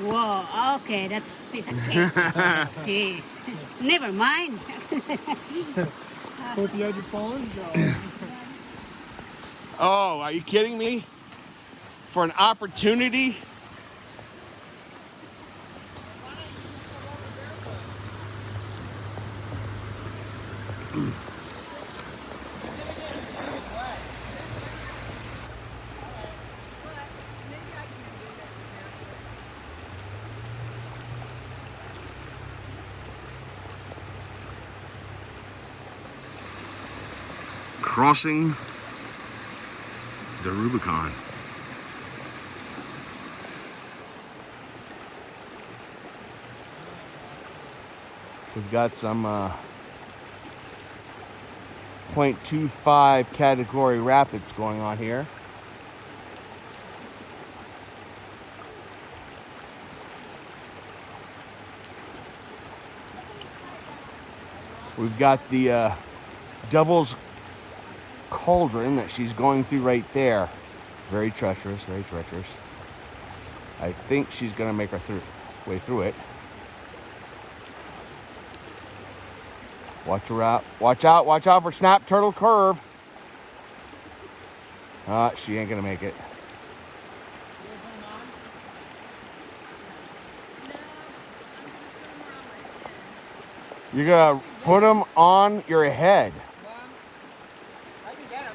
Whoa, okay, that's a piece of cake. Jeez. Never mind. Hope you had your phone? Oh, are you kidding me? For an opportunity? Crossing the Rubicon. We've got some 0.25 category rapids going on here. We've got the Devil's Cauldron that she's going through right there. Very treacherous, very treacherous. I think she's gonna make her way through it. Watch her out. Watch out for Snap Turtle Curve. She ain't gonna make it. You're gonna put them on your head. I can get him.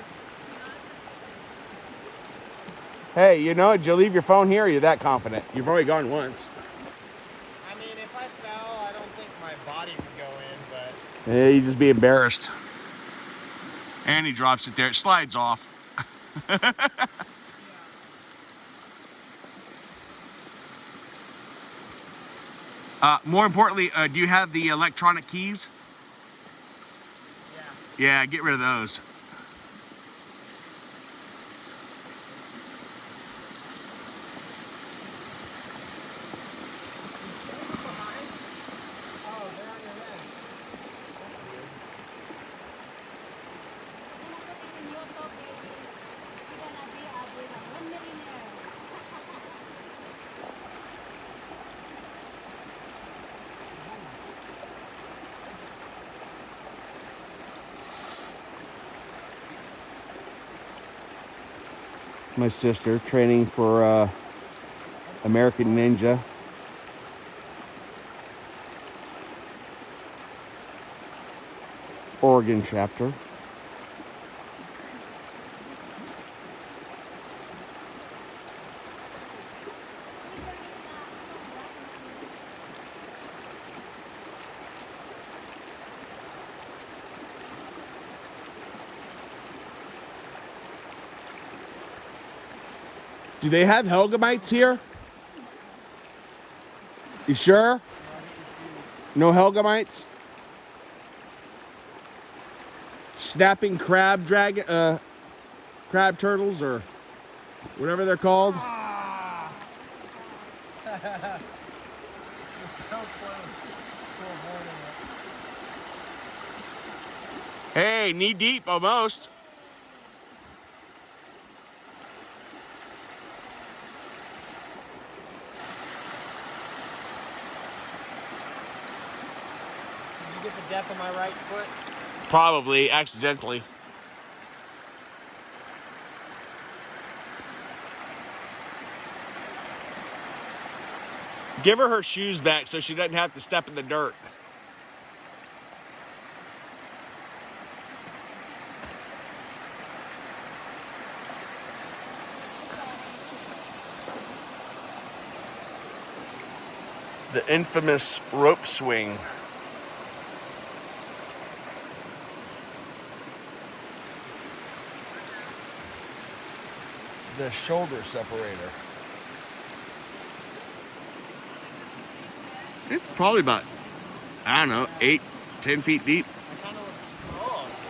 Hey, you know, did you leave your phone here or are you that confident? You've already gone once. I mean, if I fell, I don't think my body would go in, but... Yeah, you just be embarrassed. And he drops it there. It slides off. More importantly, do you have the electronic keys? Yeah. Yeah, get rid of those. Oh, they're on your leg. My sister training for American Ninja. Oregon chapter. Do they have Helgamites here? You sure? No Helgamites? Snapping crab crab turtles or whatever they're called. It's so close to avoiding it. Hey, knee deep almost. Did you get the death of my right foot? Probably accidentally. Give her shoes back so she doesn't have to step in the dirt. The infamous rope swing. The shoulder separator. It's probably about, I don't know, 8, 10 feet deep.